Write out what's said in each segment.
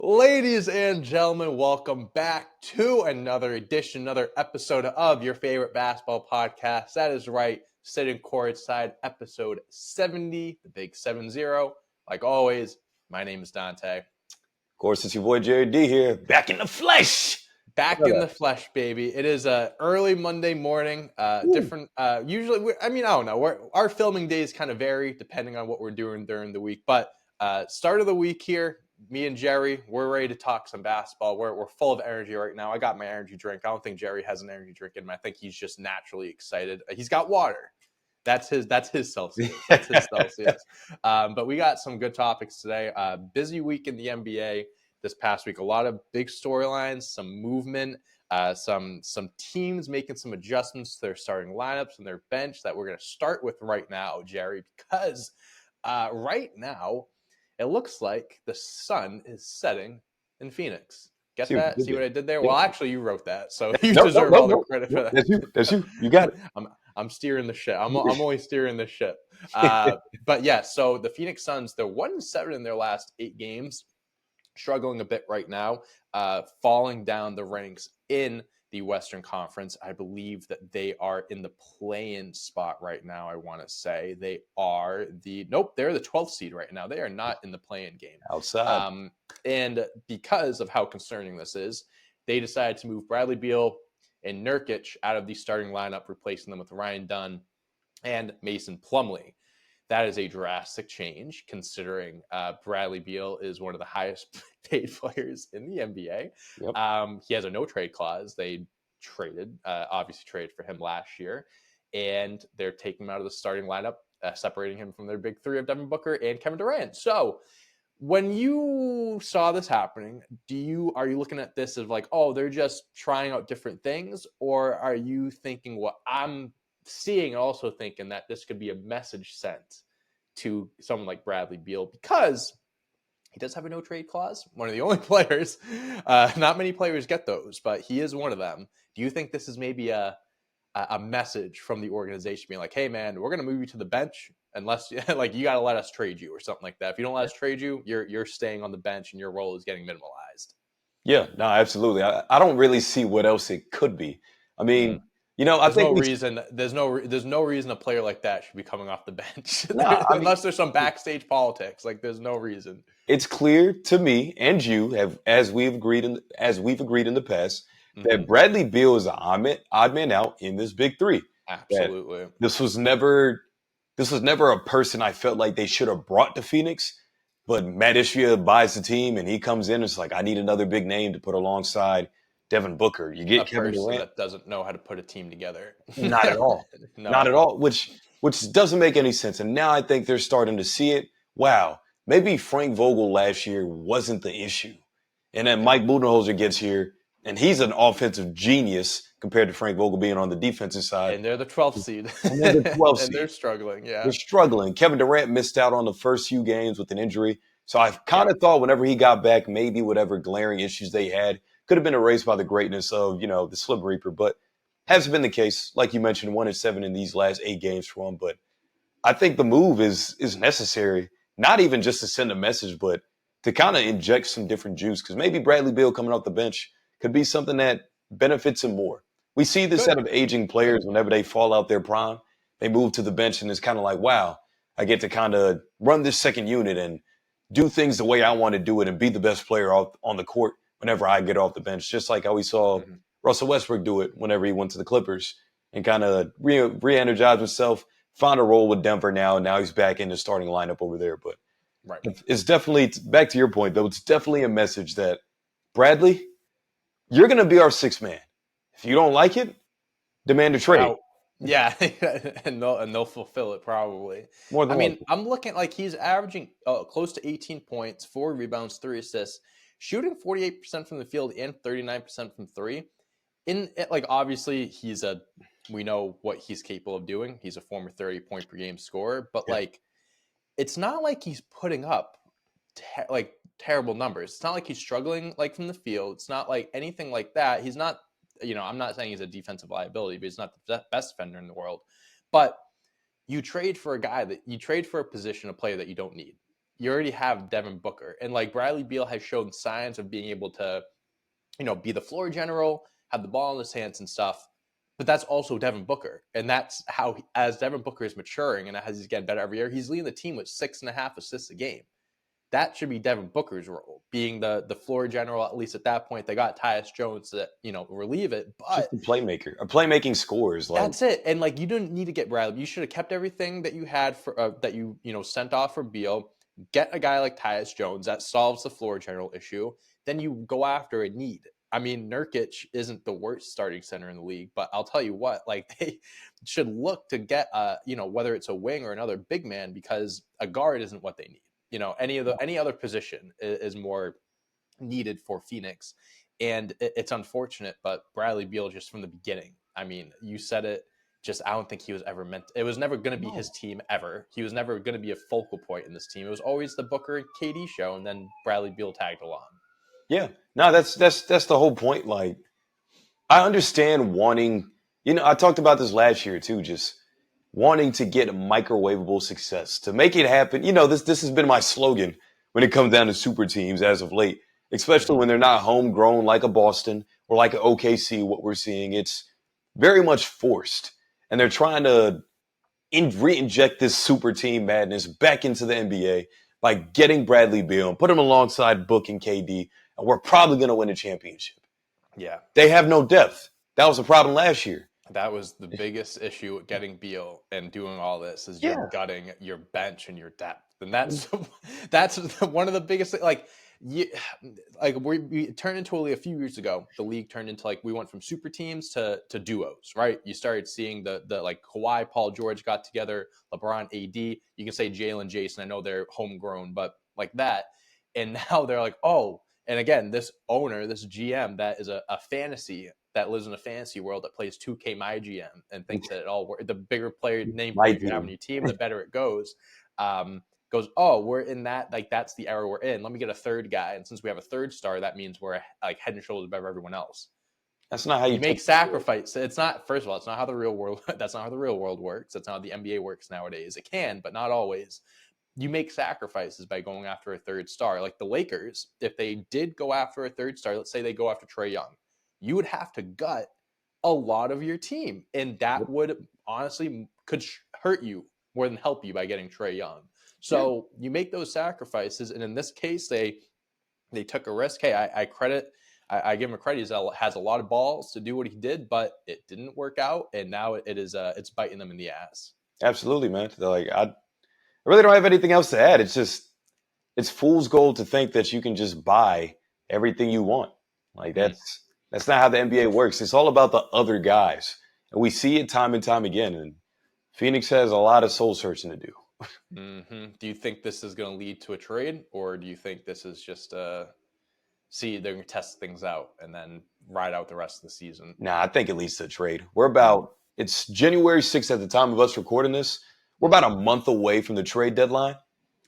Ladies and gentlemen, welcome back to another edition, another episode of your favorite basketball podcast. That is right, sitting courtside, episode 70, the big 7-0. Like always, my name is Dante. Of course, it's your boy Jerry D here, back in the flesh. Back in the flesh, baby. It is a early Monday morning. Different. Usually, I don't know. Our filming days kind of vary depending on what we're doing during the week. But start of the week here, me and Jerry, we're ready to talk some basketball. We're full of energy right now. I got my energy drink. I don't think Jerry has an energy drink in him. I think he's just naturally excited. He's got water. That's his Celsius. That's his Celsius. But we got some good topics today. Busy week in the NBA this past week. A lot of big storylines, some movement, some teams making some adjustments to their starting lineups and their bench that we're going to start with right now, Jerry, because right now it looks like the sun is setting in Phoenix. Get that? See what I did there? Well, actually, you wrote that, so you deserve all the credit for that. That's you. You got it. I'm steering the ship. I'm only steering the ship. But yeah, so the Phoenix Suns, they're 1-7 in their last 8 games. Struggling a bit right now, falling down the ranks in the Western Conference. I believe that they are in the play-in spot right now. I want to say they're the 12th seed right now. They are not in the play-in game outside. And because of how concerning this is, they decided to move Bradley Beal and Nurkic out of the starting lineup, replacing them with Ryan Dunn and Mason Plumlee. That is a drastic change, considering Bradley Beal is one of the highest paid players in the NBA. Yep. He has a no-trade clause. They obviously traded for him last year, and they're taking him out of the starting lineup, separating him from their big three of Devin Booker and Kevin Durant. So when you saw this happening, are you looking at this as like, oh, they're just trying out different things, or are you thinking what I'm seeing, also thinking that this could be a message sent to someone like Bradley Beal, because he does have a no trade clause, one of the only players, not many players get those, but he is one of them. Do you think this is maybe a message from the organization being like, hey man, we're going to move you to the bench unless like you got to let us trade you or something like that? If you don't let us trade you, you're staying on the bench and your role is getting minimalized. Yeah, no, absolutely. I don't really see what else it could be. I mean, I think there's no reason a player like that should be coming off the bench unless there's some backstage politics. Like, there's no reason. It's clear to me and you as we've agreed in the past that Bradley Beal is an odd man out in this big three. Absolutely. This was never a person I felt like they should have brought to Phoenix. But Matt Ishbia buys the team, and he comes in and it's like, I need another big name to put alongside Devin Booker. You get Kevin Durant that doesn't know how to put a team together. Not at all. No. Not at all, which doesn't make any sense. And now I think they're starting to see it. Wow, maybe Frank Vogel last year wasn't the issue. And then Mike Budenholzer gets here, and he's an offensive genius compared to Frank Vogel being on the defensive side. And they're the 12th seed. And they're the 12th seed. And they're struggling, yeah. They're struggling. Kevin Durant missed out on the first few games with an injury. So I kind of thought whenever he got back, maybe whatever glaring issues they had could have been erased by the greatness of, the Slim Reaper. But hasn't been the case. Like you mentioned, 1-7 in these last 8 games for him. But I think the move is necessary, not even just to send a message, but to kind of inject some different juice. Because maybe Bradley Beal coming off the bench could be something that benefits him more. We see this out of aging players whenever they fall out their prime. They move to the bench, and it's kind of like, wow, I get to kind of run this second unit and do things the way I want to do it and be the best player on the court whenever I get off the bench, just like how we saw Russell Westbrook do it whenever he went to the Clippers and kind of re-energize himself, found a role with Denver now, and now he's back in the starting lineup over there. But it's definitely, back to your point, though, it's definitely a message that, Bradley, you're going to be our sixth man. If you don't like it, demand a trade. Yeah, and they'll fulfill it probably. More than likely. I'm looking like he's averaging close to 18 points, 4 rebounds, 3 assists, shooting 48% from the field and 39% from three. Obviously we know what he's capable of doing. He's a former 30-point per game scorer, but it's not like he's putting up terrible numbers. It's not like he's struggling from the field. It's not like anything like that. He's not. I'm not saying he's a defensive liability, but he's not the best defender in the world. But you trade for a position, a player that you don't need. you already have Devin Booker. And like Bradley Beal has shown signs of being able to, be the floor general, have the ball in his hands and stuff. But that's also Devin Booker. And that's how, as Devin Booker is maturing and as he's getting better every year, he's leading the team with 6.5 assists a game. That should be Devin Booker's role, being the floor general. At least at that point, they got Tyus Jones to relieve it. But just a playmaker, a playmaking scores. Like that's it. And like you didn't need to get Bradley. You should have kept everything that you had for that you sent off for Beal. Get a guy like Tyus Jones that solves the floor general issue. Then you go after a need. I mean, Nurkic isn't the worst starting center in the league, but I'll tell you what, like they should look to get whether it's a wing or another big man, because a guard isn't what they need. Any other position is more needed for Phoenix. And it's unfortunate, but Bradley Beal, just from the beginning, I mean, you said it, I don't think he was ever it was never going to be his team ever. He was never going to be a focal point in this team. It was always the Booker and KD show, and then Bradley Beal tagged along. Yeah, no, that's the whole point. Like, I understand wanting, I talked about this last year too, just wanting to get microwavable success, to make it happen. This has been my slogan when it comes down to super teams as of late, especially when they're not homegrown like a Boston or like an OKC. What we're seeing, it's very much forced, and they're trying to re-inject this super team madness back into the NBA by getting Bradley Beal and put him alongside Book and KD, and we're probably going to win a championship. Yeah. They have no depth. That was a problem last year. That was the biggest issue with getting Beal and doing all this, is you're gutting your bench and your depth. And that's one of the biggest things. We turned into only a few years ago, the league turned into we went from super teams to duos, right? You started seeing the Kawhi, Paul George got together, LeBron, AD. You can say Jalen, Jason. I know they're homegrown, but like that. And now they're like, oh, and again, this owner, this GM that is a fantasy, that lives in a fantasy world, that plays 2K My GM and thinks that it all works. The bigger player name players you have on your team, the better it goes. Goes, oh, we're in that, that's the era we're in. Let me get a third guy. And since we have a third star, that means we're head and shoulders above everyone else. That's not how you make sacrifice. It's not, first of all, it's not how the real world, that's not how the real world works. That's not how the NBA works nowadays. It can, but not always. You make sacrifices by going after a third star. Like the Lakers, if they did go after a third star, let's say they go after Trae Young, you would have to gut a lot of your team. And that would honestly could hurt you more than help you by getting Trae Young. So you make those sacrifices. And in this case, they took a risk. Hey, I give him a credit. He has a lot of balls to do what he did, but it didn't work out. And now it's biting them in the ass. Absolutely, man. I really don't have anything else to add. It's fool's gold to think that you can just buy everything you want. That's not how the NBA works. It's all about the other guys. And we see it time and time again. And Phoenix has a lot of soul searching to do. Mm-hmm. Do you think this is going to lead to a trade, or do you think this is just they're going to test things out and then ride out the rest of the season? Nah, I think it leads to a trade. It's January 6th at the time of us recording this. We're about a month away from the trade deadline,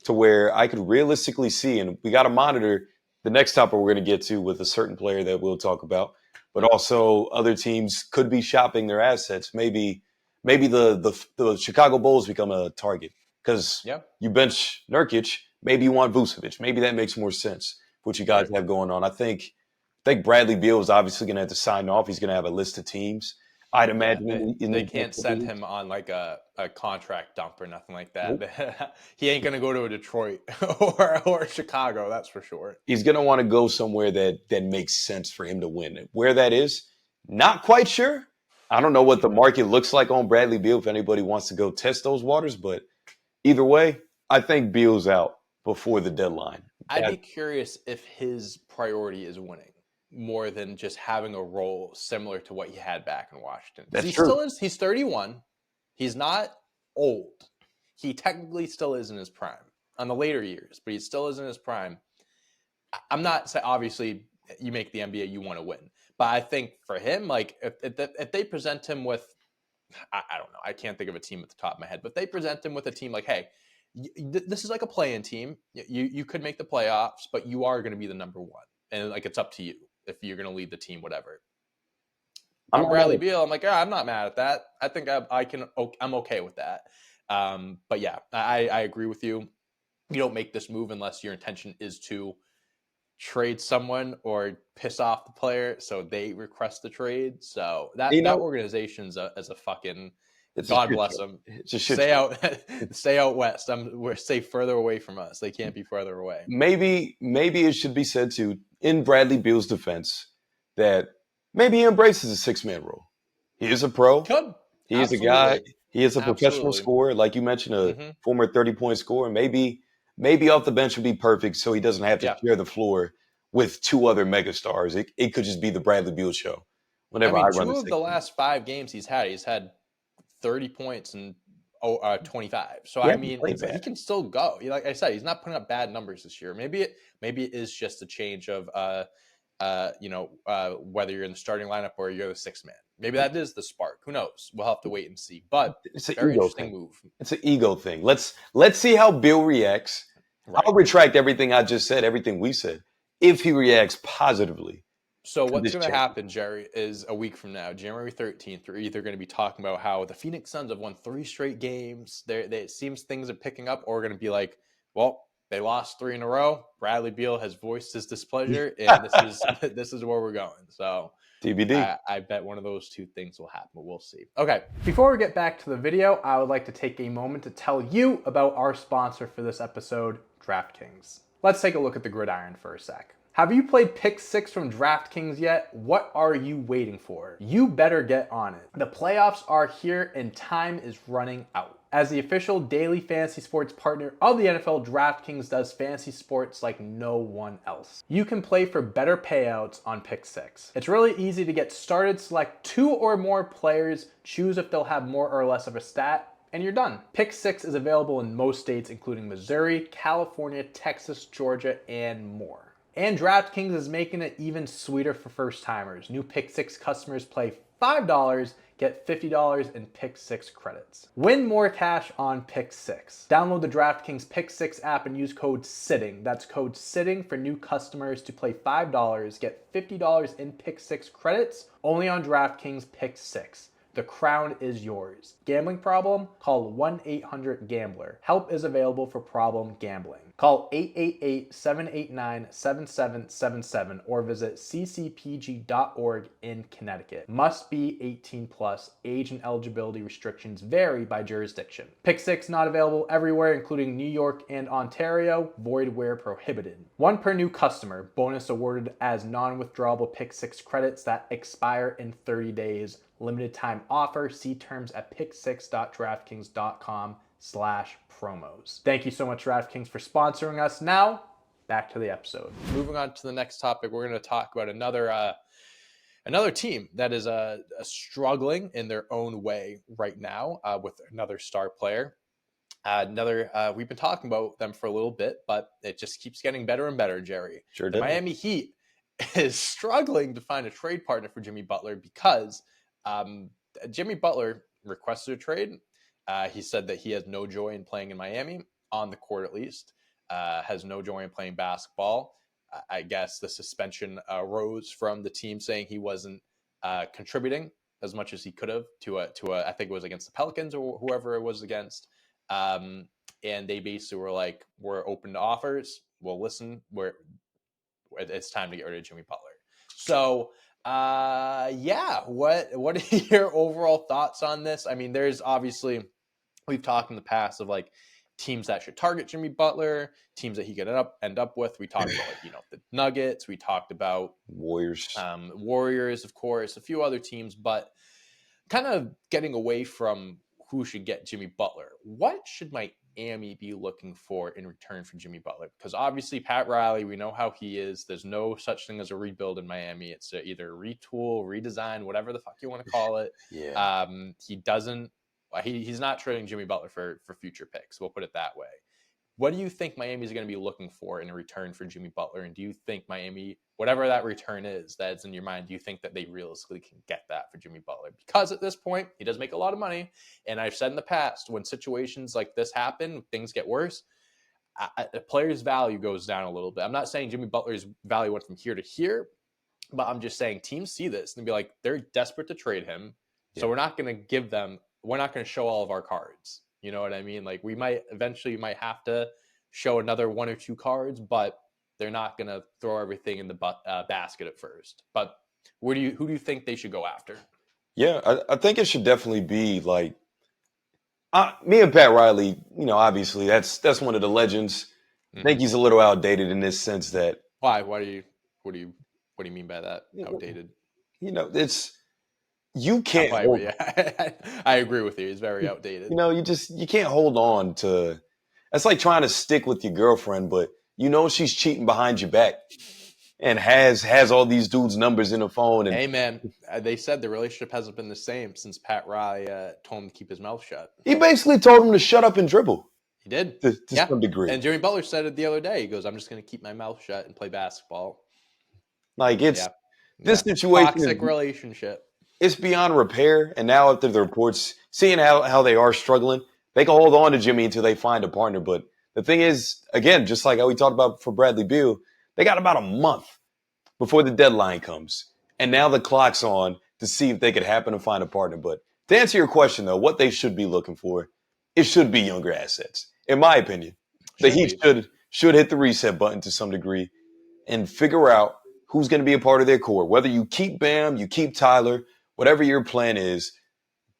to where I could realistically see, and we got to monitor the next topic we're going to get to with a certain player that we'll talk about, but also other teams could be shopping their assets. Maybe the Chicago Bulls become a target because you bench Nurkic. Maybe you want Vucevic. Maybe that makes more sense for what you guys have going on. I think Bradley Beal is obviously going to have to sign off. He's going to have a list of teams. I'd imagine they can't send him on a contract dump or nothing like that. Nope. He ain't going to go to a Detroit or Chicago, that's for sure. He's going to want to go somewhere that makes sense for him to win. Where that is, not quite sure. I don't know what the market looks like on Bradley Beal if anybody wants to go test those waters. But either way, I think Beal's out before the deadline. I'd be curious if his priority is winning more than just having a role similar to what he had back in Washington. That's true. He's 31. He's not old. He technically still is in his prime on the later years, but he still is in his prime. I'm not saying, obviously, you make the NBA, you want to win. But I think for him, if they present him with, I don't know, I can't think of a team at the top of my head, but if they present him with a team like, hey, this is like a play-in team. You could make the playoffs, but you are going to be the number one. And it's up to you if you're going to lead the team, whatever. I'm Bradley Beal. I'm like, I'm not mad at that. I think I'm okay with that. But yeah, I agree with you. you don't make this move unless your intention is to trade someone or piss off the player, so they request the trade. So You that know, organization's is a fucking, it's a God shit bless show. them. It's a shit Stay show. out, stay out west. We're stay further away from us. They can't be further away. Maybe it should be said too, in Bradley Beal's defense, that maybe he embraces a 6-man rule. He is a pro. Could He is a guy. absolutely, He is a professional absolutely. scorer, like you mentioned, a Hmm. former 30-point scorer. Maybe off the bench would be perfect, so he doesn't have to Yeah, share the floor with two other megastars. It could just be the Bradley Beal show. I Whenever I mean, run the two of six the man, last 5 games he's had 30 points and 25. So he I hasn't mean, played it's bad. he can still go. Like I said, he's not putting up bad numbers this year. Maybe it is just a change of whether you're in the starting lineup or you're the 6 man. Maybe that is the spark. Who knows? We'll have to wait and see. But It's an very ego interesting thing. move. It's an ego thing. Let's see how Bill reacts. Right. I'll retract everything I just said, everything we said. If he reacts positively So to what's this going to change, happen, Jerry, is a week from now, January 13th, we're either going to be talking about how the Phoenix Suns have won 3 straight games. It seems things are picking up, or we're going to be like, well, they lost 3 in a row. Bradley Beal has voiced his displeasure, and this is this is where we're going. So TBD. I bet one of those two things will happen, but we'll see. Okay, before we get back to the video, I would like to take a moment to tell you about our sponsor for this episode, DraftKings. Let's take a look at the gridiron for a sec. Have you played Pick 6 from DraftKings yet? What are you waiting for? You better get on it. The playoffs are here and time is running out. As the official daily fantasy sports partner of the NFL, DraftKings does fantasy sports like no one else. You can play for better payouts on Pick 6. It's really easy to get started. Select 2 or more players, choose if they'll have more or less of a stat, and you're done. Pick 6 is available in most states, including Missouri, California, Texas, Georgia, and more. And DraftKings is making it even sweeter for first timers. New Pick 6 customers play $5, get $50 in Pick 6 credits. Win more cash on Pick 6. Download the DraftKings Pick 6 app and use code SITTING. That's code SITTING for new customers to play $5, get $50 in Pick 6 credits, only on DraftKings Pick 6. The crown is yours. Gambling problem? Call 1-800-GAMBLER. Help is available for problem gambling. Call 888-789-7777 or visit ccpg.org in Connecticut. Must be 18 plus. Age and eligibility restrictions vary by jurisdiction. Pick 6 not available everywhere, including New York and Ontario. Void where prohibited. 1 per new customer. Bonus awarded as non-withdrawable Pick 6 credits that expire in 30 days. Limited time offer. See terms at pick6.draftkings.com/promos. Thank you so much, DraftKings, for sponsoring us. Now, back to the episode. Moving on to the next topic, we're going to talk about another team that is struggling in their own way right now with another star player. We've been talking about them for a little bit, but it just keeps getting better and better, Jerry. Sure The does. Miami Heat is struggling to find a trade partner for Jimmy Butler because Jimmy Butler requested a trade. He said that he has no joy in playing in Miami, on the court at least, has no joy in playing basketball. I guess the suspension arose from the team saying he wasn't contributing as much as he could have to I think it was against the Pelicans or whoever it was against. And they basically were like, we're open to offers. Well, listen, it's time to get rid of Jimmy Butler. So what are your overall thoughts on this? I mean, there's obviously, we've talked in the past of like teams that should target Jimmy Butler, teams that he could end up with. We talked about the Nuggets, we talked about Warriors. Warriors, of course, a few other teams, but kind of getting away from who should get Jimmy Butler. What should Miami be looking for in return for Jimmy Butler? Because obviously Pat Riley, we know how he is. There's no such thing as a rebuild in Miami. It's either retool, redesign, whatever the fuck you want to call it. Yeah. He's not trading Jimmy Butler for future picks. We'll put it that way. What do you think Miami is going to be looking for in return for Jimmy Butler? And do you think Miami, whatever that return is that's in your mind, do you think that they realistically can get that for Jimmy Butler? Because at this point, he does make a lot of money. And I've said in the past, when situations like this happen, things get worse, a player's value goes down a little bit. I'm not saying Jimmy Butler's value went from here to here, but I'm just saying teams see this and be like, they're desperate to trade him. So we're not going to show all of our cards. You know what I mean? Like we might have to show another one or two cards, but they're not going to throw everything in the basket at first. But who do you think they should go after? Yeah, I think it should definitely be like me and Pat Riley. Obviously that's one of the legends. I think Mm-hmm. he's a little outdated in this sense that Why? What do you mean by that? Outdated? it's you can't hold. Yeah, I agree with you. He's very outdated. You can't hold on to. It's like trying to stick with your girlfriend, but she's cheating behind your back and has all these dudes' numbers in her phone. And Hey, man, they said the relationship hasn't been the same since Pat Riley told him to keep his mouth shut. he basically told him to shut up and dribble He did. to Yeah. some degree. And Jimmy Butler said it the other day. He goes, I'm just going to keep my mouth shut and play basketball. Like Yeah. this Yeah. situation Toxic relationship. it's beyond repair. And now after the reports, seeing how they are struggling, they can hold on to Jimmy until they find a partner. But the thing is, again, just like how we talked about for Bradley Beal, they got about a month before the deadline comes. And now the clock's on to see if they could happen to find a partner. But to answer your question, though, what they should be looking for, it should be younger assets. In my opinion, the Should Heat be. should hit the reset button to some degree and figure out who's going to be a part of their core. Whether you keep Bam, you keep Tyler, whatever your plan is,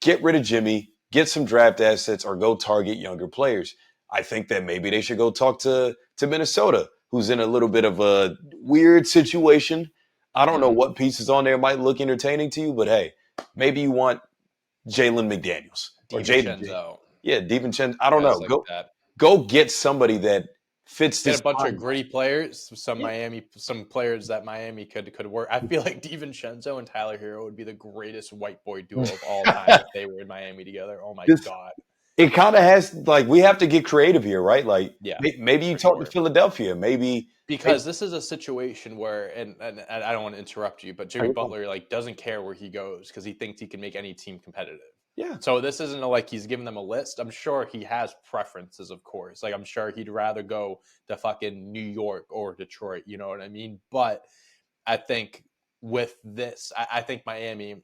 get rid of Jimmy, get some draft assets, or go target younger players. I think that maybe they should go talk to Minnesota, who's in a little bit of a weird situation. I don't know Mm-hmm. what pieces on there might look entertaining to you, but hey, maybe you want Jalen McDaniels or Jaden. DiVincenzo. Yeah, DiVincenzo. I don't Guys know. like that. Go get somebody that fits Get this a bunch of timeline. gritty players, Yeah. some players that Miami could work. I feel like DiVincenzo and Tyler Hero would be the greatest white boy duo of all time if they were in Miami together. Oh my This God. it kind of has like we have to get creative here, right? Like Yeah, maybe you for talk to sure. Philadelphia, maybe Because this is a situation where, and I don't want to interrupt you, but Jimmy Butler doesn't care where he goes because he thinks he can make any team competitive. yeah, So this isn't like he's giving them a list. I'm sure he has preferences, of course. Like I'm sure he'd rather go to fucking New York or Detroit. You know what I mean? But I think with this, I think Miami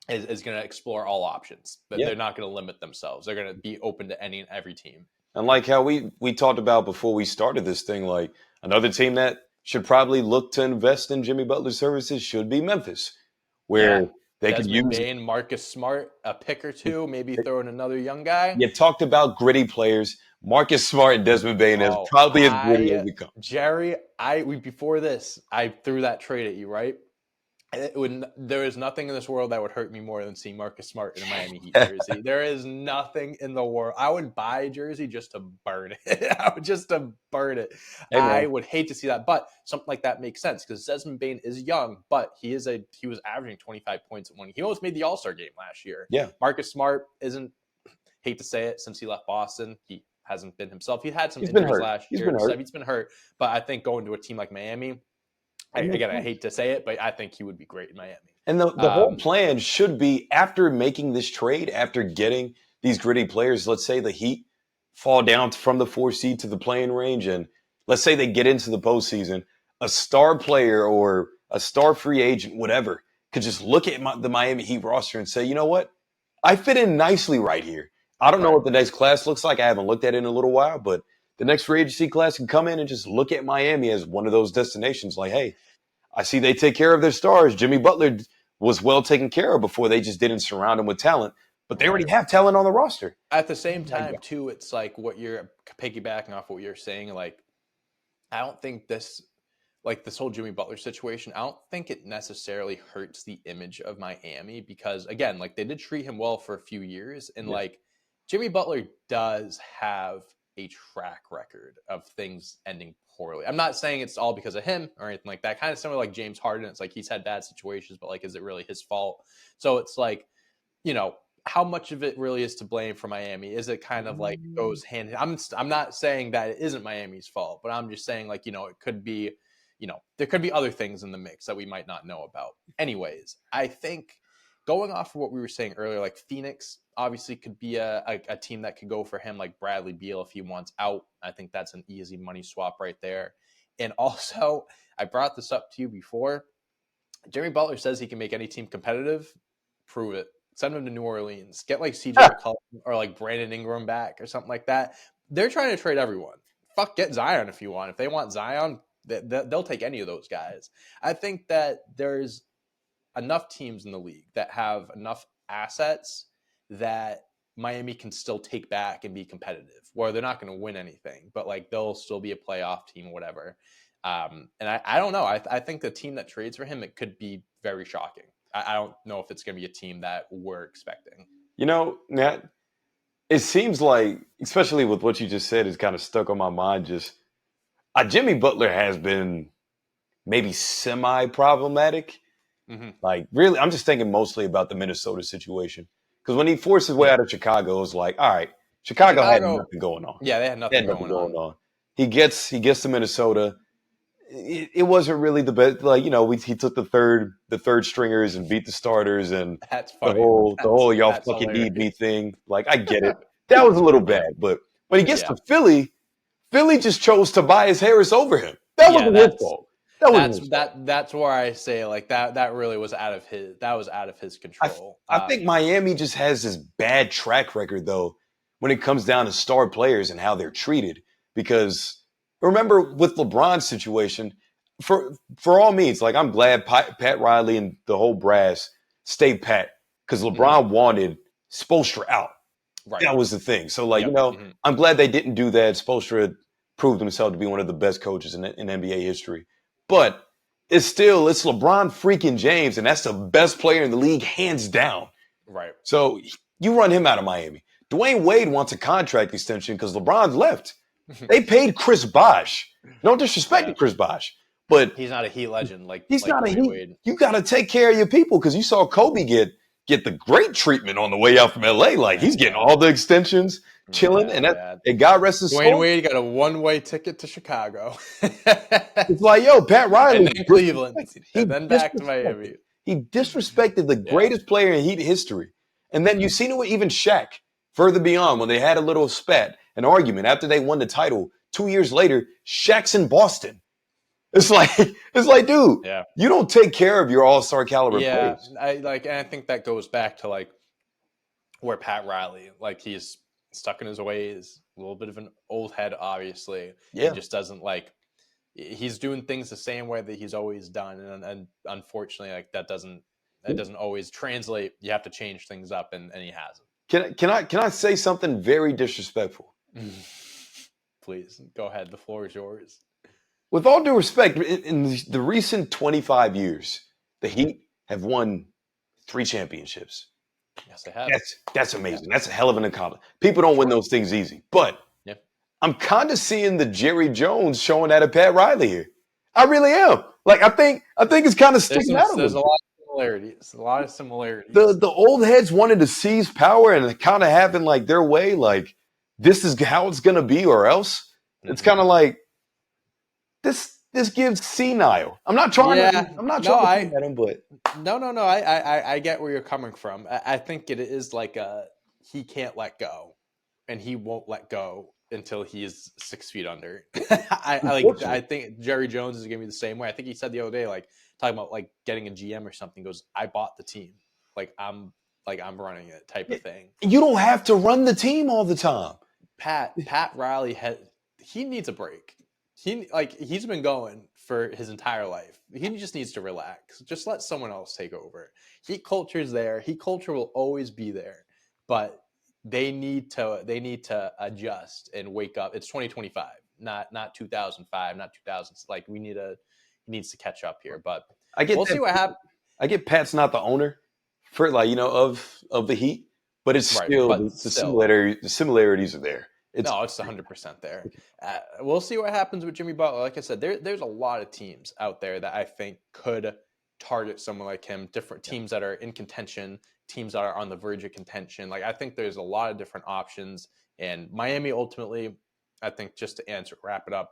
is going to explore all options. But yeah. they're not going to limit themselves. They're going to be open to any and every team. And like how we talked about before we started this thing, like another team that should probably look to invest in Jimmy Butler's services should be Memphis, where Yeah. they could Desmond use. Bain, Marcus Smart, a pick or two, maybe throw in another young guy. You talked about gritty players. Marcus Smart and Desmond Bain is Oh, probably as gritty as we come. Jerry, before this, I threw that trade at you, right? There is nothing in this world that would hurt me more than seeing Marcus Smart in a Miami Heat jersey. There is nothing in the world. I would buy a jersey just to burn it. I would just to burn it. Hey, I would hate to see that, but something like that makes sense because Desmond Bain is young, but he was averaging 25 points at one. He almost made the All-Star game last year. yeah, Marcus Smart isn't. Hate to say it, since he left Boston, he hasn't been himself. He had some he's been injuries hurt. last He's year. been hurt. He's been hurt, but I think going to a team like Miami. Again, I hate to say it, but I think he would be great in Miami. And the whole plan should be after making this trade, after getting these gritty players, let's say the Heat fall down from the 4 seed to the playing range, and let's say they get into the postseason, a star player or a star free agent, whatever, could just look at the Miami Heat roster and say, you know what? I fit in nicely right here. I don't know what the next class looks like. I haven't looked at it in a little while, but the next free agency class can come in and just look at Miami as one of those destinations like, hey, I see they take care of their stars. Jimmy Butler was well taken care of before they just didn't surround him with talent, but they already have talent on the roster. At the same time, too, it's like what you're piggybacking off what you're saying. Like, I don't think this whole Jimmy Butler situation, I don't think it necessarily hurts the image of Miami because, again, like they did treat him well for a few years. And like Jimmy Butler does have a track record of things ending poorly. I'm not saying it's all because of him or anything like that. Kind of similar like James Harden. It's like he's had bad situations, but like, is it really his fault? So it's like, how much of it really is to blame for Miami? Is it kind of like goes hand in hand? I'm not saying that it isn't Miami's fault, but I'm just saying like, it could be, there could be other things in the mix that we might not know about. Anyways, I think going off of what we were saying earlier, like Phoenix obviously could be a team that could go for him, like Bradley Beal if he wants out. I think that's an easy money swap right there. And also, I brought this up to you before. Jimmy Butler says he can make any team competitive. Prove it. Send him to New Orleans. Get like CJ McCollum or like Brandon Ingram back or something like that. They're trying to trade everyone. get Zion if you want. If they want Zion, they'll take any of those guys. I think that there's enough teams in the league that have enough assets that Miami can still take back and be competitive, where they're not going to win anything, but like they'll still be a playoff team or whatever. And I don't know. I think the team that trades for him, it could be very shocking. I don't know if it's going to be a team that we're expecting. Nat, it seems like, especially with what you just said, is kind of stuck on my mind. Just Jimmy Butler has been maybe semi-problematic. Mm-hmm. Like, really, I'm just thinking mostly about the Minnesota situation. Because when he forced his way out of Chicago, it was like, all right, Chicago had nothing going on. Yeah, they had nothing going on. He gets to Minnesota. It wasn't really the best. Like, he took the third stringers and beat the starters, and that's funny. The whole y'all fucking hilarious. Need me thing. Like, I get it. That was a little bad. But when he gets to Philly just chose Tobias Harris over him. That wasn't his fault. That's where I say like that really was out of his control. I think Miami just has this bad track record though when it comes down to star players and how they're treated. Because remember with LeBron's situation, for all means, like I'm glad Pat Riley and the whole brass stayed pat because LeBron wanted Spoelstra out. Right. That was the thing. So like I'm glad they didn't do that. Spoelstra proved himself to be one of the best coaches in NBA history. But it's LeBron freaking James, and that's the best player in the league, hands down. Right. So you run him out of Miami. Dwayne Wade wants a contract extension because LeBron's left. They paid Chris Bosh. No disrespect to Chris Bosh, but he's not a Heat legend. He's not Dwayne a Heat. Wade. You got to take care of your people because you saw Kobe get the great treatment on the way out from LA. Like he's getting all the extensions. Chilling, and God rest his soul. Dwayne Wade got a one-way ticket to Chicago. It's like, yo, Pat Riley. And then Cleveland. And then back to Miami. He disrespected the greatest player in Heat history. And then you've seen it with even Shaq, further beyond, when they had a little spat, an argument after they won the title. 2 years later, Shaq's in Boston. It's like, dude, you don't take care of your all-star caliber players. And I think that goes back to like where Pat Riley, like he's stuck in his ways, a little bit of an old head, obviously. Yeah. He just doesn't he's doing things the same way that he's always done. And unfortunately, like that doesn't always translate. You have to change things up and he hasn't. Can I say something very disrespectful? Please, go ahead. The floor is yours. With all due respect, in the recent 25 years, the Heat have won 3 championships. Yes, they have. That's amazing. That's a hell of an accomplishment. People don't win those things easy. But I'm kind of seeing the Jerry Jones showing that at Pat Riley here. I really am. Like I think it's kind of sticking out. There's a lot of similarities. A lot of similarities. The old heads wanted to seize power and kind of having like their way. Like this is how it's gonna be, or else it's kind of like this gives senile. I'm not trying to at him, but no. I get where you're coming from. I think it is like he can't let go, and he won't let go until he is 6 feet under. I think Jerry Jones is gonna be the same way. I think he said the other day, like talking about like getting a GM or something. He goes, I bought the team. I'm running it type of thing. You don't have to run the team all the time. Pat Riley he needs a break. He's been going for his entire life. He just needs to relax. Just let someone else take over. Heat culture's there. Heat culture will always be there, but they need to adjust and wake up. It's 2025, not 2005, not 2000s. Like he needs to catch up here. But we'll see what happens. I get Pat's not the owner for of the Heat, but it's the similarities are there. It's 100% there. We'll see what happens with Jimmy Butler. Like I said, there's a lot of teams out there that I think could target someone like him. Different teams that are in contention, teams that are on the verge of contention. Like I think there's a lot of different options. And Miami ultimately, I think just to wrap it up,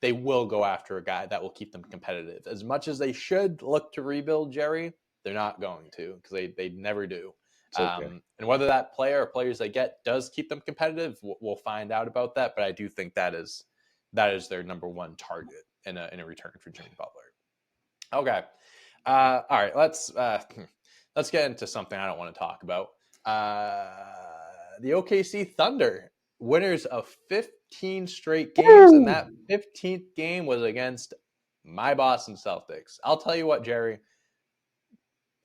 they will go after a guy that will keep them competitive. As much as they should look to rebuild Jerry, they're not going to because they never do. Okay. And whether that player or players they get does keep them competitive, we'll find out about that. But I do think that is their number one target in a return for Jimmy Butler. Okay, all right. Let's get into something I don't want to talk about. The OKC Thunder winners of 15 straight games, and Woo! that 15th game was against my Boston Celtics. I'll tell you what, Jerry.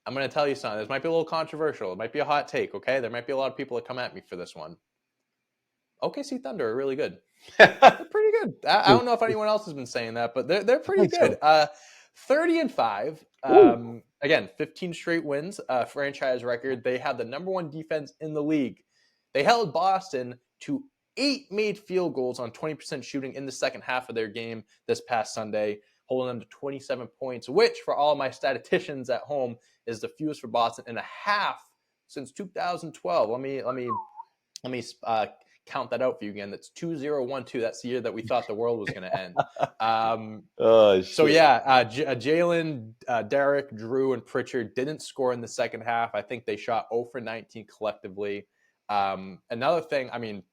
I'm going to tell you something. This might be a little controversial. It might be a hot take, okay? There might be a lot of people that come at me for this one. OKC Thunder are really good. They're pretty good. I don't know if anyone else has been saying that, but they're pretty good. 30-5. Again, 15 straight wins, franchise record. They have the number one defense in the league. They held Boston to 8 made field goals on 20% shooting in the second half of their game this past Sunday, holding them to 27 points, which for all of my statisticians at home is the fewest for Boston in a half since 2012. Let me count that out for you again. That's 2012. That's the year that we thought the world was going to end. So yeah, Jalen, Derek, Drew, and Pritchard didn't score in the second half. I think they shot 0 for 19 collectively. Another thing, I mean,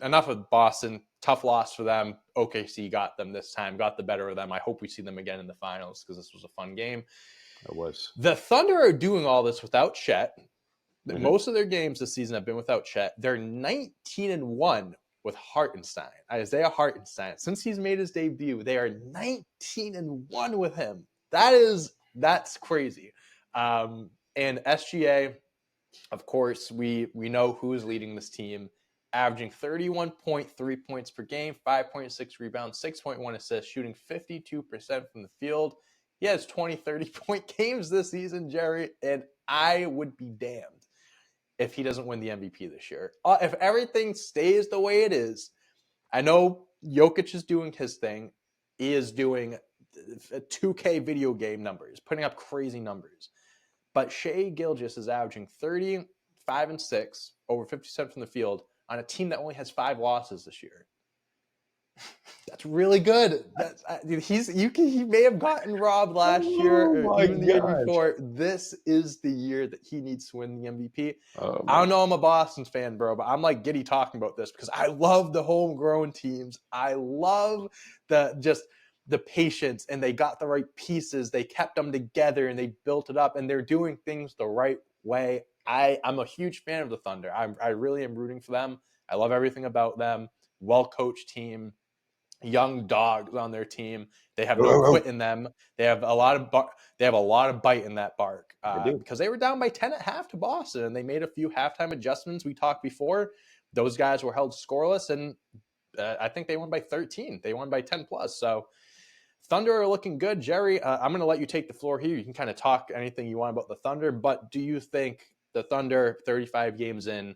enough of Boston. Tough loss for them. OKC got them this time, got the better of them. I hope we see them again in the finals because this was a fun game. It was. The Thunder are doing all this without Chet. Mm-hmm. Most of their games this season have been without Chet. They're 19-1 with Hartenstein, Isaiah Hartenstein. Since he's made his debut, they are 19-1 with him. That's crazy. And SGA, of course, we know who is leading this team, averaging 31.3 points per game, 5.6 rebounds, 6.1 assists, shooting 52% from the field. He has 20, 30-point games this season, Jerry, and I would be damned if he doesn't win the MVP this year. If everything stays the way it is, I know Jokic is doing his thing. He is doing 2K video game numbers, putting up crazy numbers. But Shai Gilgeous is averaging 35 and 6, over 50% from the field, on a team that only has 5 losses this year. That's really good. He may have gotten robbed last year or even the year before. This is the year that he needs to win the MVP. I don't know, I'm a Boston fan, bro, but I'm like giddy talking about this because I love the homegrown teams. I love the patience, and they got the right pieces. They kept them together and they built it up, and they're doing things the right way. I'm a huge fan of the Thunder. I really am rooting for them. I love everything about them. Well-coached team. Young dogs on their team. They have no quit in them. They have a lot of bite in that bark because they were down by 10 at half to Boston, and they made a few halftime adjustments. We talked before; those guys were held scoreless, and I think they won by 13. They won by 10 plus. So Thunder are looking good. Jerry, I'm going to let you take the floor here. You can kind of talk anything you want about the Thunder, but do you think the Thunder, 35 games in,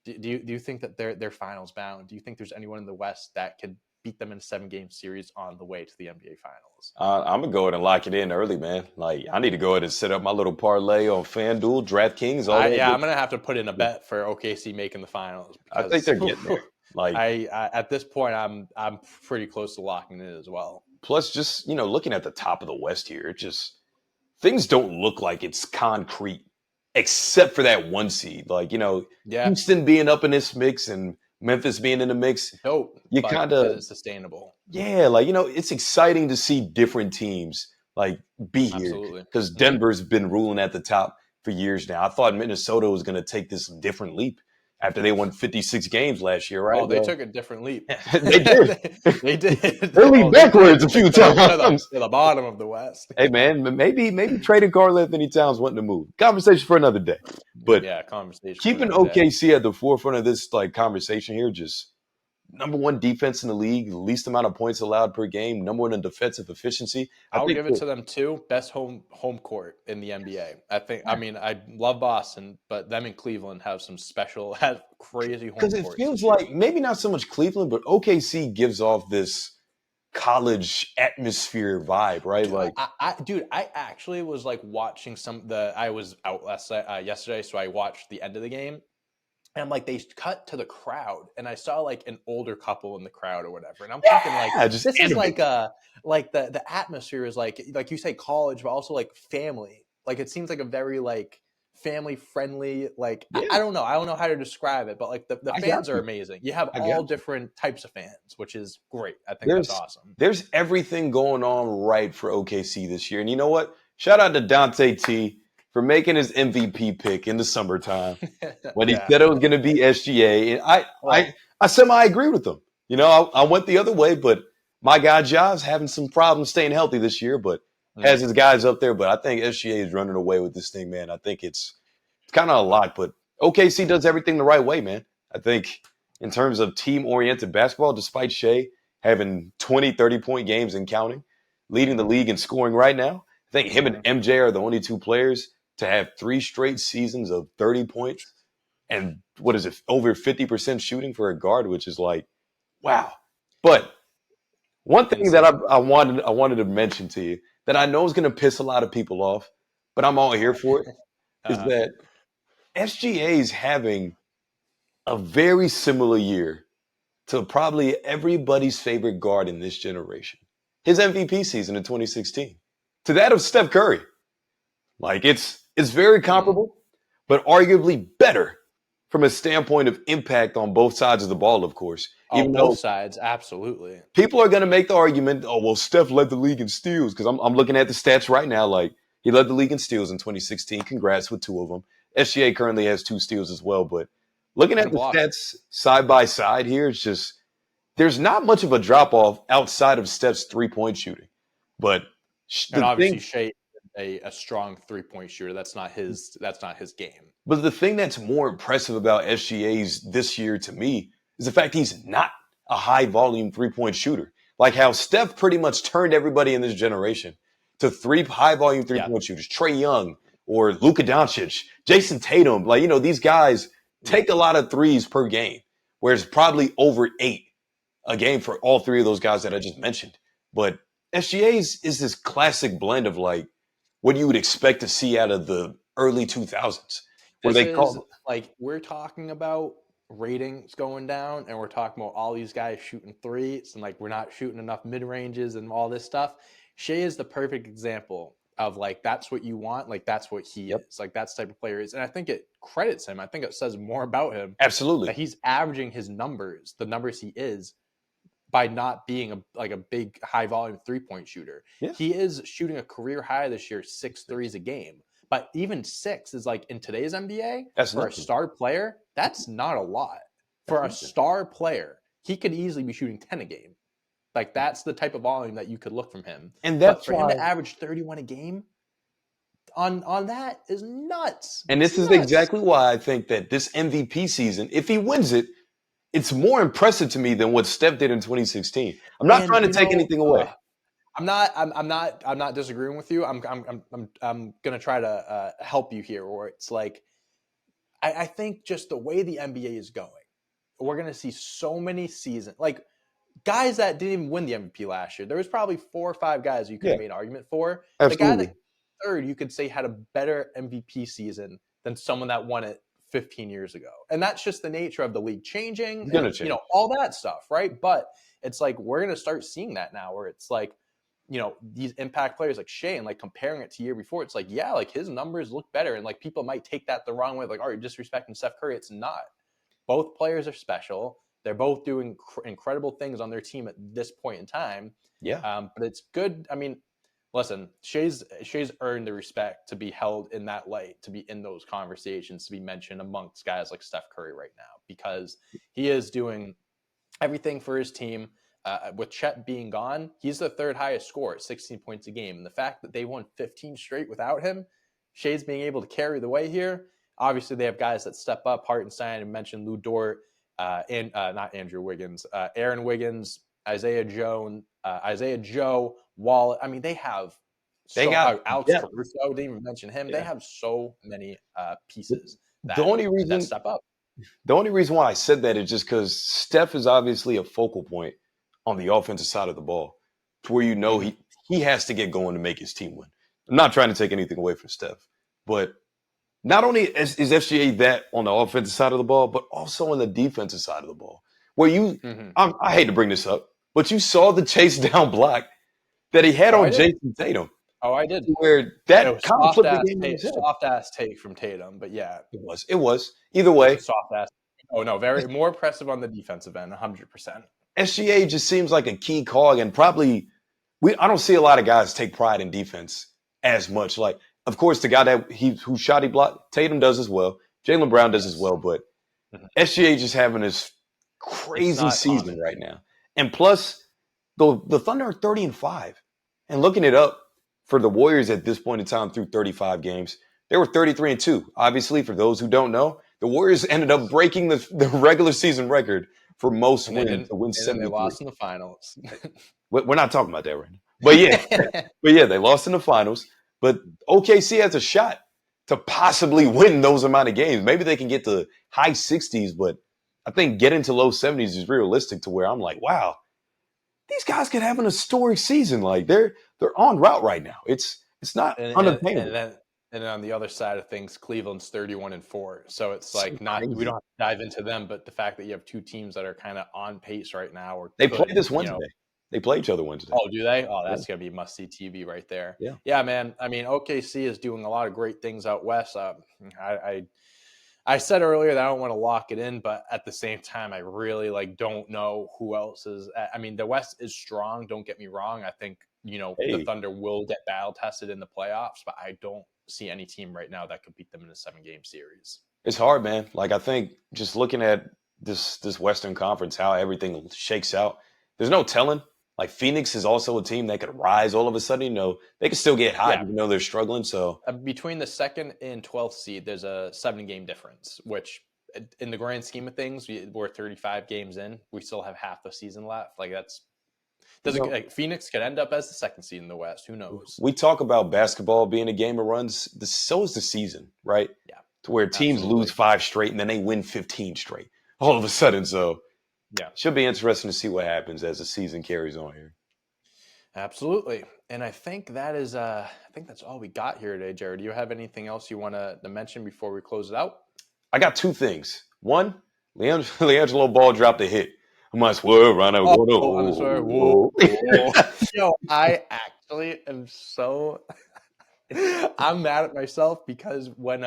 do you think that they're finals bound? Do you think there's anyone in the West that could beat them in a 7-game series on the way to the NBA Finals? I'm going to go ahead and lock it in early, man. Like, I need to go ahead and set up my little parlay on FanDuel, DraftKings. I'm going to have to put in a bet for OKC making the finals. I think they're getting there. Like, at this point, I'm pretty close to locking it as well. Plus, just, looking at the top of the West here, things don't look like it's concrete, except for that 1 seed. Like, Houston being up in this mix and Memphis being in the mix. Dope. You kind of sustainable. Yeah, it's exciting to see different teams be here because Denver's been ruling at the top for years now. I thought Minnesota was going to take this different leap after they won 56 games last year, right? Oh, they took a different leap. They did. They did. They leaped backwards a few times. To the bottom of the West. Hey, man, maybe trading Karl-Anthony Towns wanting to move. Conversation for another day. But conversation. Keeping OKC at the forefront of this conversation here, just number one defense in the league, least amount of points allowed per game, number one in defensive efficiency. I'll give it to them too. Best home court in the NBA. I love Boston, but them in Cleveland have crazy home courts. Because it feels like maybe not so much Cleveland, but OKC gives off this college atmosphere vibe, right? I actually was watching I was out yesterday, so I watched the end of the game. And I'm they cut to the crowd, and I saw an older couple in the crowd or whatever. And I'm thinking this is the atmosphere is like you say college, but also family. It seems like a very family friendly. I don't know how to describe it, but the fans are amazing. You have all different types of fans, which is great. I think that's awesome. There's everything going on right for OKC this year, and you know what? Shout out to Dante T for making his MVP pick in the summertime when he said it was going to be SGA. And I semi-agree with them. You know, I went the other way, but my guy Ja's having some problems staying healthy this year, but has his guys up there. But I think SGA is running away with this thing, man. I think it's kind of a lot, but OKC does everything the right way, man. I think in terms of team-oriented basketball, despite Shea having 20, 30-point games and counting, leading the league in scoring right now, I think him and MJ are the only two players to have 3 straight seasons of 30 points and what is it, over 50% shooting for a guard, which is like, wow. But one thing that I wanted to mention to you that I know is going to piss a lot of people off, but I'm all here for it, is that SGA is having a very similar year to probably everybody's favorite guard in this generation. His MVP season in 2016 to that of Steph Curry. Like it's very comparable, but arguably better from a standpoint of impact on both sides of the ball, of course. Even though both sides, absolutely. people are going to make the argument, oh, well, Steph led the league in steals, because I'm looking at the stats right now. Like, he led the league in steals in 2016. Congrats with 2 of them. SGA currently has 2 steals as well. But looking at the stats side by side here, it's just there's not much of a drop off outside of Steph's 3-point shooting. But and obviously, Shea is a strong 3-point shooter. That's not his game. But the thing that's more impressive about SGA's this year to me is the fact he's not a high volume 3-point shooter. Like how Steph pretty much turned everybody in this generation to 3 high volume 3-point shooters. Trae Young or Luka Doncic, Jason Tatum. Like, you know, these guys take a lot of threes per game, whereas probably over 8 a game for all 3 of those guys that I just mentioned. But SGA's is this classic blend of like what you would expect to see out of the early 2000s. Where they call like we're talking about ratings going down and we're talking about all these guys shooting threes and like we're not shooting enough mid-ranges and all this stuff. Shea is the perfect example of like that's what you want, like that's what he is. Like that's the type of player is. And I think it credits him. I think it says more about him. Absolutely. That he's averaging his numbers, the numbers he is, by not being a big high volume 3-point shooter. Yeah. He is shooting a career high this year, 6 threes a game. But even 6 is like in today's NBA, that's for nothing. A star player, that's not a lot. For a star player, he could easily be shooting 10 a game. Like that's the type of volume that you could look from him. And that's for him to average 31 a game on that is nuts. And this is exactly why I think that this MVP season, if he wins it, it's more impressive to me than what Steph did in 2016. I'm not trying to take anything away. I'm not disagreeing with you. I'm gonna try to help you here. Where it's like, I think just the way the NBA is going, we're gonna see so many seasons like guys that didn't even win the MVP last year. There was probably 4 or 5 guys you could have made an argument for. Absolutely. The guy that third, you could say had a better MVP season than someone that won it 15 years ago. And that's just the nature of the league changing, and, you know, all that stuff, right? But it's like we're going to start seeing that now where it's like, you know, these impact players like Shea and like comparing it to year before, it's like, yeah, like his numbers look better. And like people might take that the wrong way. Like, oh, you're disrespecting Steph Curry. It's not. Both players are special. They're both doing incredible things on their team at this point in time. Yeah. But it's good. I mean, listen, Shea's earned the respect to be held in that light, to be in those conversations, to be mentioned amongst guys like Steph Curry right now, because he is doing everything for his team. With Chet being gone, he's the 3rd highest scorer at 16 points a game. And the fact that they won 15 straight without him, Shea's being able to carry the way here. Obviously, they have guys that step up. Hartenstein, and mentioned Lou Dort, and not Andrew Wiggins, Aaron Wiggins, Isaiah Joe, Wallet. I mean, they got Alex Caruso. Didn't even mention him. They have so many pieces that step up. The only reason why I said that is just because Steph is obviously a focal point on the offensive side of the ball, to where you know he has to get going to make his team win. I'm not trying to take anything away from Steph, but not only is SGA that on the offensive side of the ball, but also on the defensive side of the ball, where I hate to bring this up, but you saw the chase down block that he had on Jason Tatum. Oh, I did. Where that kind of flipped the game. Soft ass take from Tatum, but yeah, it was. Either way, soft ass. Oh no, very more impressive on the defensive end, 100%. SGA just seems like a key cog, and probably I don't see a lot of guys take pride in defense as much. Like, of course, the guy who blocked, Tatum does as well. Jaylen Brown does as well, but SGA just having this It's crazy not season common. right now. And plus, the Thunder are 30-5. And looking it up for the Warriors at this point in time through 35 games, they were 33-2. Obviously, for those who don't know, the Warriors ended up breaking the regular season record for most And they wins didn't, to win and then they 73. lost in the finals. We're not talking about that right now. But yeah, they lost in the finals. But OKC has a shot to possibly win those amount of games. Maybe they can get to high 60s, but I think getting to low 70s is realistic to where I'm like, wow, these guys could have an historic season. Like they're on route right now. It's not and and and unattainable. then and then on the other side of things, Cleveland's 31-4. So it's So like not we don't crazy. have to dive into them, but the fact that you have two teams that are kind of on pace right now or They play could, this Wednesday. They play each other Wednesday. oh, do they? Oh, Yeah, that's gonna be must see TV right there. yeah. Yeah, man. I mean, OKC is doing a lot of great things out west. I I said earlier that I don't want to lock it in, but at the same time, I really like don't know who else is. I mean, the West is strong. Don't get me wrong. I think the Hey, Thunder will get battle tested in the playoffs, but I don't see any team right now that could beat them in a 7-game series. it's hard, man. Like I think just looking at this Western Conference, how everything shakes out, there's no telling. Like Phoenix is also a team that could rise all of a sudden. They can still get hot Yeah, even though they're struggling. So between the second and 12th seed, there's a 7-game difference, which in the grand scheme of things, we're 35 games in. We still have half the season left. Like that's you does it, know, like, Phoenix could end up as the second seed in the West. Who knows? we talk about basketball being a game of runs. So is the season, right? Yeah, To where teams lose absolutely. 5 straight and then they win 15 straight all of a sudden. So Yeah. should be interesting to see what happens as the season carries on here. Absolutely. And I think that's all we got here today, Jared. Do you have anything else you want to mention before we close it out? I got 2 things. One, Leangelo Ball dropped a hit. I might as well run out. Oh, I'm sorry. Whoa. Yo, I actually am so I'm mad at myself because when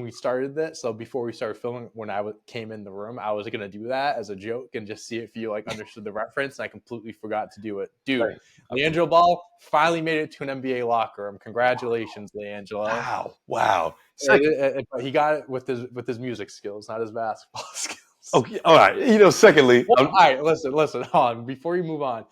we started this, so before we started filming, when came in the room, I was gonna do that as a joke and just see if you like understood the reference. And I completely forgot to do it, dude. Leandro Ball finally made it to an NBA locker room. Congratulations, Leangelo. Wow. Second, But he got it with his music skills, not his basketball skills. okay, all right. Secondly, Well, all right, listen, hold on. Before you move on,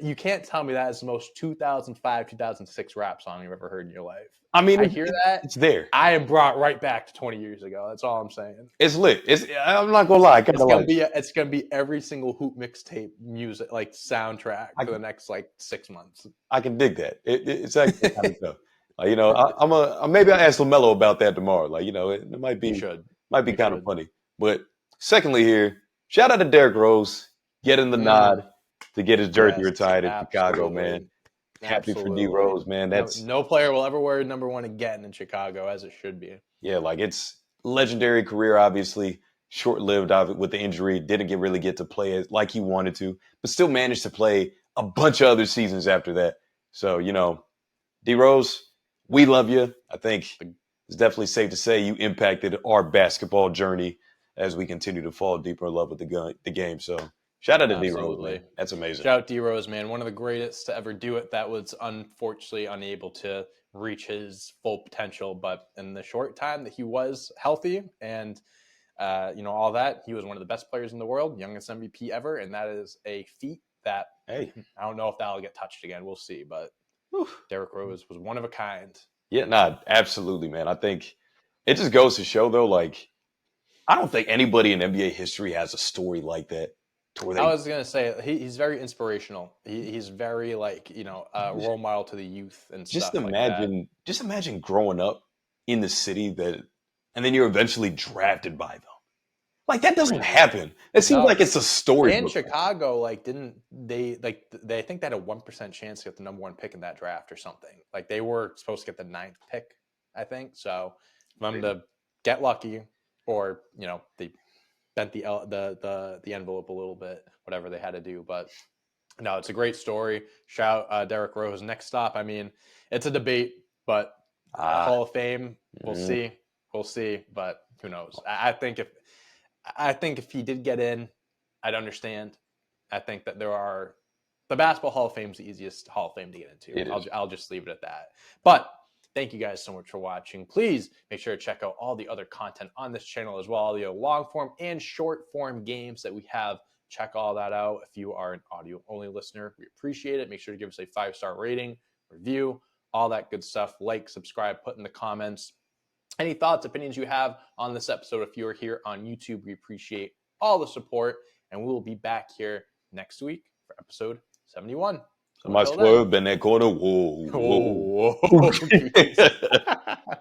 you can't tell me that is the most 2005, 2006 rap song you've ever heard in your life. I mean, I hear that, it's there. I am brought right back to 20 years ago. That's all I'm saying. It's lit. I'm not gonna lie. I kind It's of gonna like. be it's gonna be every single hoop mixtape music like soundtrack I, for the next like 6 months. I can dig that. It's actually kind of tough. Like, maybe I'll ask LaMelo about that tomorrow. Like, it might You be should. You kind of should. funny. But secondly, here, shout out to Derrick Rose getting the nod to get his jersey Yes, retired in Chicago, man. absolutely. Happy for D Absolutely. Rose, man. No, That's no player will ever wear number one again in Chicago, as it should be. yeah, like it's legendary career. Obviously, short lived with the injury. Didn't really get to play it like he wanted to, but still managed to play a bunch of other seasons after that. So D Rose, we love you. I think it's definitely safe to say you impacted our basketball journey as we continue to fall deeper in love with the game. So shout out to D Rose, man. Absolutely. That's amazing. Shout out D Rose, man. One of the greatest to ever do it that was unfortunately unable to reach his full potential. But in the short time that he was healthy and all that, he was one of the best players in the world, youngest MVP ever. And that is a feat that Hey, I don't know if that'll get touched again. We'll see. But Derrick Rose was one of a kind. yeah, nah, absolutely, man. I think it just goes to show, though, like, I don't think anybody in NBA history has a story like that. To where I was gonna say he's very inspirational. He's very like a role model to the youth and stuff like that. just imagine growing up in the city and then you're eventually drafted by them. Like that doesn't Crazy. happen. It seems No, like it's a story. and Chicago didn't they I think they had a 1% chance to get the number one pick in that draft or something. Like they were supposed to get the 9th pick, I think. So for them to get lucky, or they bent the envelope a little bit, whatever they had to do. But no, it's a great story. Shout Derrick Rose. Next stop, I mean, it's a debate, but Hall of Fame, we'll see. We'll see, but who knows? I think if he did get in, I'd understand. I think that the Basketball Hall of Fame is the easiest Hall of Fame to get into. I'll just leave it at that. But Thank you guys so much for watching. Please make sure to check out all the other content on this channel as well, all the long form and short form games that we have. Check all that out. If you are an audio only listener, we appreciate it. Make sure to give us a 5-star rating, review, all that good stuff. Like, subscribe, put in the comments any thoughts, opinions you have on this episode. If you're here on YouTube, we appreciate all the support, and we will be back here next week for episode 71. So my swerve in that corner. Whoa, whoa. Whoa.